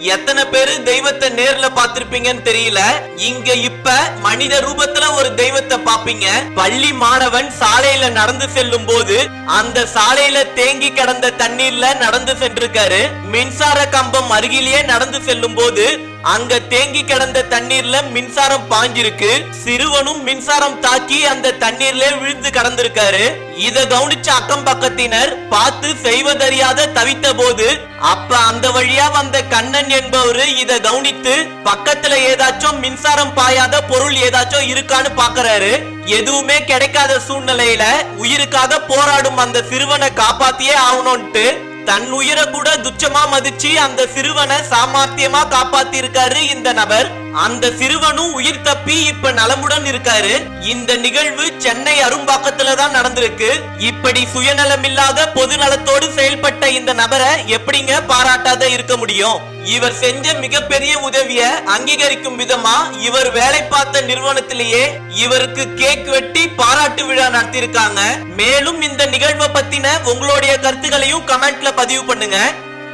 எத்தனை பேரு தெய்வத்தை நேர்ல பாத்திருப்பீங்கன்னு தெரியல. இங்க இப்ப மனித ரூபத்துல ஒரு தெய்வத்தை பாப்பீங்க. பள்ளி மாணவன் சாலையில நடந்து செல்லும் போது அந்த சாலையில தேங்கி கிடந்த தண்ணீர்ல நடந்து சென்றிருக்காரு. மின்சார கம்பம் அருகிலேயே நடந்து செல்லும் போது அங்க தேங்கி கிடந்த தண்ணீர்ல மின்சாரம் பாஞ்சிருக்கு. சிறுவனும் மின்சாரம் தாக்கி அந்த தண்ணீர்ல விழுந்து கடந்திருக்காரு. இத கவனிச்ச அக்கம் பக்கத்தினர் பார்த்து செய்வதறியாத தவித்த போது அப்ப அந்த வழியா வந்த கண்ணன் என்பவரு இத கவனித்து பக்கத்துல ஏதாச்சும் மின்சாரம் பாயாத பொருள் ஏதாச்சும் இருக்கான்னு பாக்குறாரு. எதுவுமே கிடைக்காத சூழ்நிலையில உயிருக்காக போராடும் அந்த சிறுவனை காப்பாத்தியே ஆகணும்ட்டு தன் உயிரை கூட துச்சமா மதிச்சு அந்த சிறுவனை சாமர்த்தியமா காப்பாத்தி இருக்காரு இந்த நபர். அந்த சிறுவனும் உயிர் தப்பி இப்ப நலமுடன் இருக்காரு. இந்த நிகழ்வு சென்னை அரும்பாக்கத்துல தான் நடந்திருக்கு. இப்படி சுயநலமில்லாத பொது நலத்தோடு செயல்பட்ட இந்த நபரை எப்படிங்க பாராட்டாத இருக்க முடியும்? இவர் செஞ்ச மிகப்பெரிய உதவிய அங்கீகரிக்கும் விதமா இவர் வேலை பார்த்த நிறுவனத்திலேயே இவருக்கு கேக் வெட்டி பாராட்டு விழா நடத்தியிருக்காங்க. மேலும் இந்த நிகழ்வை பத்தின உங்களுடைய கருத்துக்களையும் கமெண்ட்ல பதிவு பண்ணுங்க.